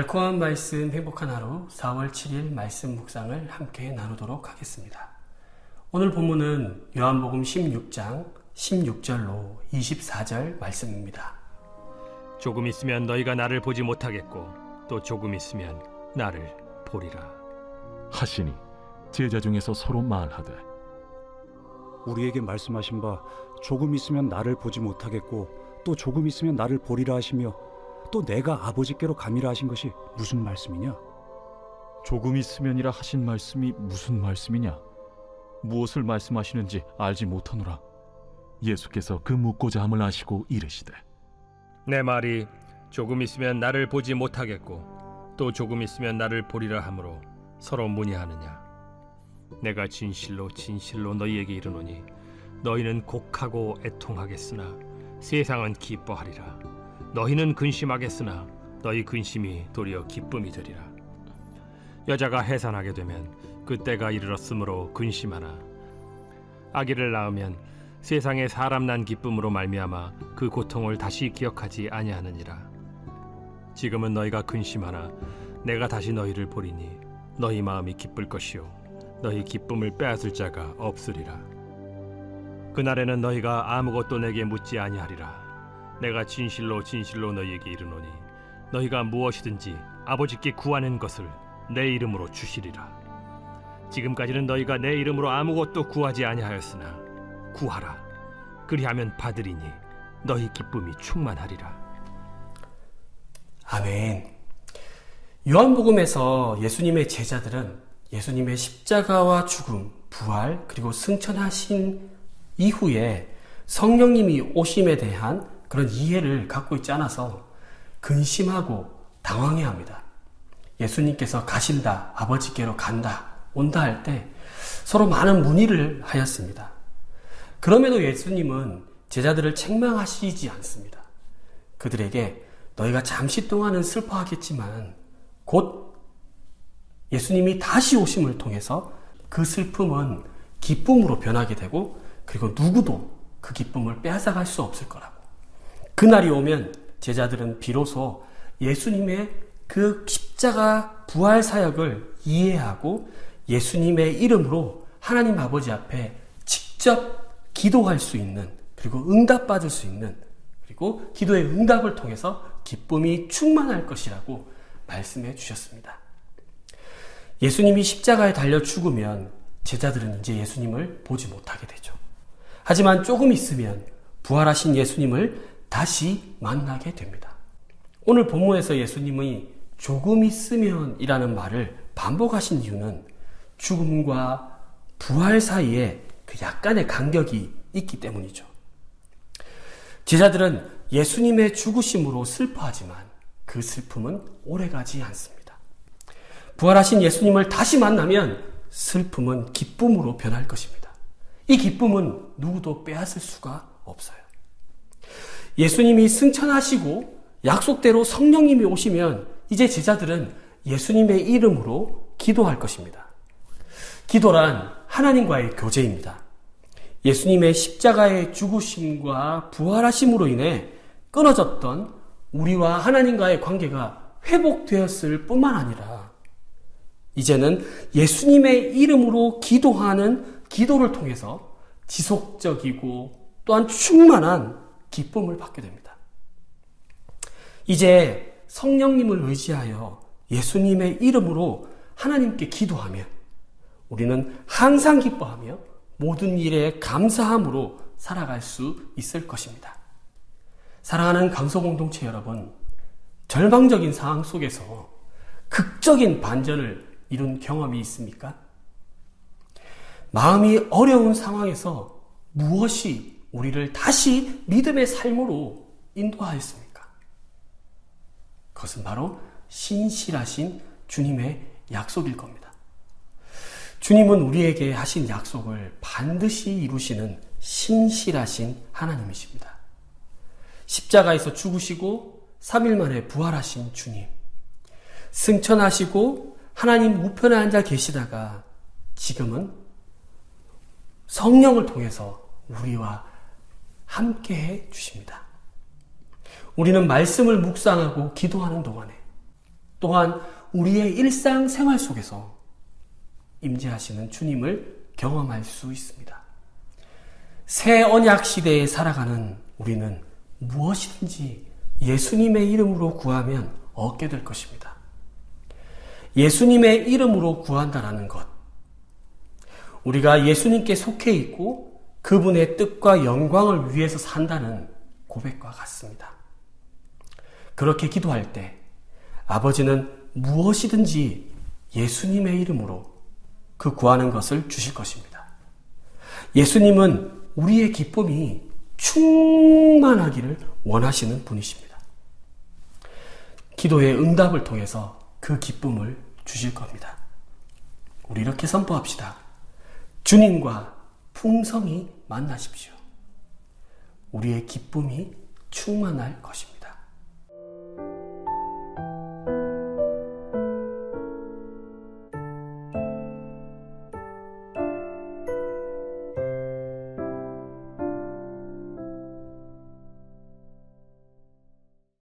달콤한 말씀 행복한 하루 4월 7일 말씀 묵상을 함께 나누도록 하겠습니다. 오늘 본문은 요한복음 16장 16절로 24절 말씀입니다. 조금 있으면 너희가 나를 보지 못하겠고 또 조금 있으면 나를 보리라 하시니 제자 중에서 서로 말하되 우리에게 말씀하신 바 조금 있으면 나를 보지 못하겠고 또 조금 있으면 나를 보리라 하시며 또 내가 아버지께로 가미라 하신 것이 무슨 말씀이냐? 조금 있으면이라 하신 말씀이 무슨 말씀이냐? 무엇을 말씀하시는지 알지 못하노라. 예수께서 그 묻고자 함을 아시고 이르시되 내 말이 조금 있으면 나를 보지 못하겠고 또 조금 있으면 나를 보리라 하므로 서로 문의하느냐? 내가 진실로 진실로 너희에게 이르노니 너희는 곡하고 애통하겠으나 세상은 기뻐하리라. 너희는 근심하겠으나 너희 근심이 도리어 기쁨이 되리라. 여자가 해산하게 되면 그때가 이르렀으므로 근심하나 아기를 낳으면 세상에 사람 난 기쁨으로 말미암아 그 고통을 다시 기억하지 아니하느니라. 지금은 너희가 근심하나 내가 다시 너희를 보리니 너희 마음이 기쁠 것이요 너희 기쁨을 빼앗을 자가 없으리라. 그날에는 너희가 아무것도 내게 묻지 아니하리라. 내가 진실로 진실로 너희에게 이르노니 너희가 무엇이든지 아버지께 구하는 것을 내 이름으로 주시리라. 지금까지는 너희가 내 이름으로 아무것도 구하지 아니하였으나 구하라. 그리하면 받으리니 너희 기쁨이 충만하리라. 아멘. 요한복음에서 예수님의 제자들은 예수님의 십자가와 죽음, 부활, 그리고 승천하신 이후에 성령님이 오심에 대한 그런 이해를 갖고 있지 않아서 근심하고 당황해합니다. 예수님께서 가신다, 아버지께로 간다, 온다 할 때 서로 많은 문의를 하였습니다. 그럼에도 예수님은 제자들을 책망하시지 않습니다. 그들에게 너희가 잠시 동안은 슬퍼하겠지만 곧 예수님이 다시 오심을 통해서 그 슬픔은 기쁨으로 변하게 되고 그리고 누구도 그 기쁨을 빼앗아갈 수 없을 거라고. 그날이 오면 제자들은 비로소 예수님의 그 십자가 부활 사역을 이해하고 예수님의 이름으로 하나님 아버지 앞에 직접 기도할 수 있는, 그리고 응답받을 수 있는, 그리고 기도의 응답을 통해서 기쁨이 충만할 것이라고 말씀해 주셨습니다. 예수님이 십자가에 달려 죽으면 제자들은 이제 예수님을 보지 못하게 되죠. 하지만 조금 있으면 부활하신 예수님을 다시 만나게 됩니다. 오늘 본문에서 예수님이 조금 있으면 이라는 말을 반복하신 이유는 죽음과 부활 사이에 그 약간의 간격이 있기 때문이죠. 제자들은 예수님의 죽으심으로 슬퍼하지만 그 슬픔은 오래가지 않습니다. 부활하신 예수님을 다시 만나면 슬픔은 기쁨으로 변할 것입니다. 이 기쁨은 누구도 빼앗을 수가 없어요. 예수님이 승천하시고 약속대로 성령님이 오시면 이제 제자들은 예수님의 이름으로 기도할 것입니다. 기도란 하나님과의 교제입니다. 예수님의 십자가의 죽으심과 부활하심으로 인해 끊어졌던 우리와 하나님과의 관계가 회복되었을 뿐만 아니라 이제는 예수님의 이름으로 기도하는 기도를 통해서 지속적이고 또한 충만한 기쁨을 받게 됩니다. 이제 성령님을 의지하여 예수님의 이름으로 하나님께 기도하면 우리는 항상 기뻐하며 모든 일에 감사함으로 살아갈 수 있을 것입니다. 사랑하는 강서공동체 여러분, 절망적인 상황 속에서 극적인 반전을 이룬 경험이 있습니까? 마음이 어려운 상황에서 무엇이 우리를 다시 믿음의 삶으로 인도하였습니까? 그것은 바로 신실하신 주님의 약속일 겁니다. 주님은 우리에게 하신 약속을 반드시 이루시는 신실하신 하나님이십니다. 십자가에서 죽으시고 3일 만에 부활하신 주님, 승천하시고 하나님 우편에 앉아 계시다가 지금은 성령을 통해서 우리와 함께해 주십니다. 우리는 말씀을 묵상하고 기도하는 동안에 또한 우리의 일상생활 속에서 임재하시는 주님을 경험할 수 있습니다. 새 언약 시대에 살아가는 우리는 무엇이든지 예수님의 이름으로 구하면 얻게 될 것입니다. 예수님의 이름으로 구한다라는 것, 우리가 예수님께 속해 있고 그분의 뜻과 영광을 위해서 산다는 고백과 같습니다. 그렇게 기도할 때 아버지는 무엇이든지 예수님의 이름으로 그 구하는 것을 주실 것입니다. 예수님은 우리의 기쁨이 충만하기를 원하시는 분이십니다. 기도의 응답을 통해서 그 기쁨을 주실 겁니다. 우리 이렇게 선포합시다. 주님과 풍성히 만나십시오. 우리의 기쁨이 충만할 것입니다.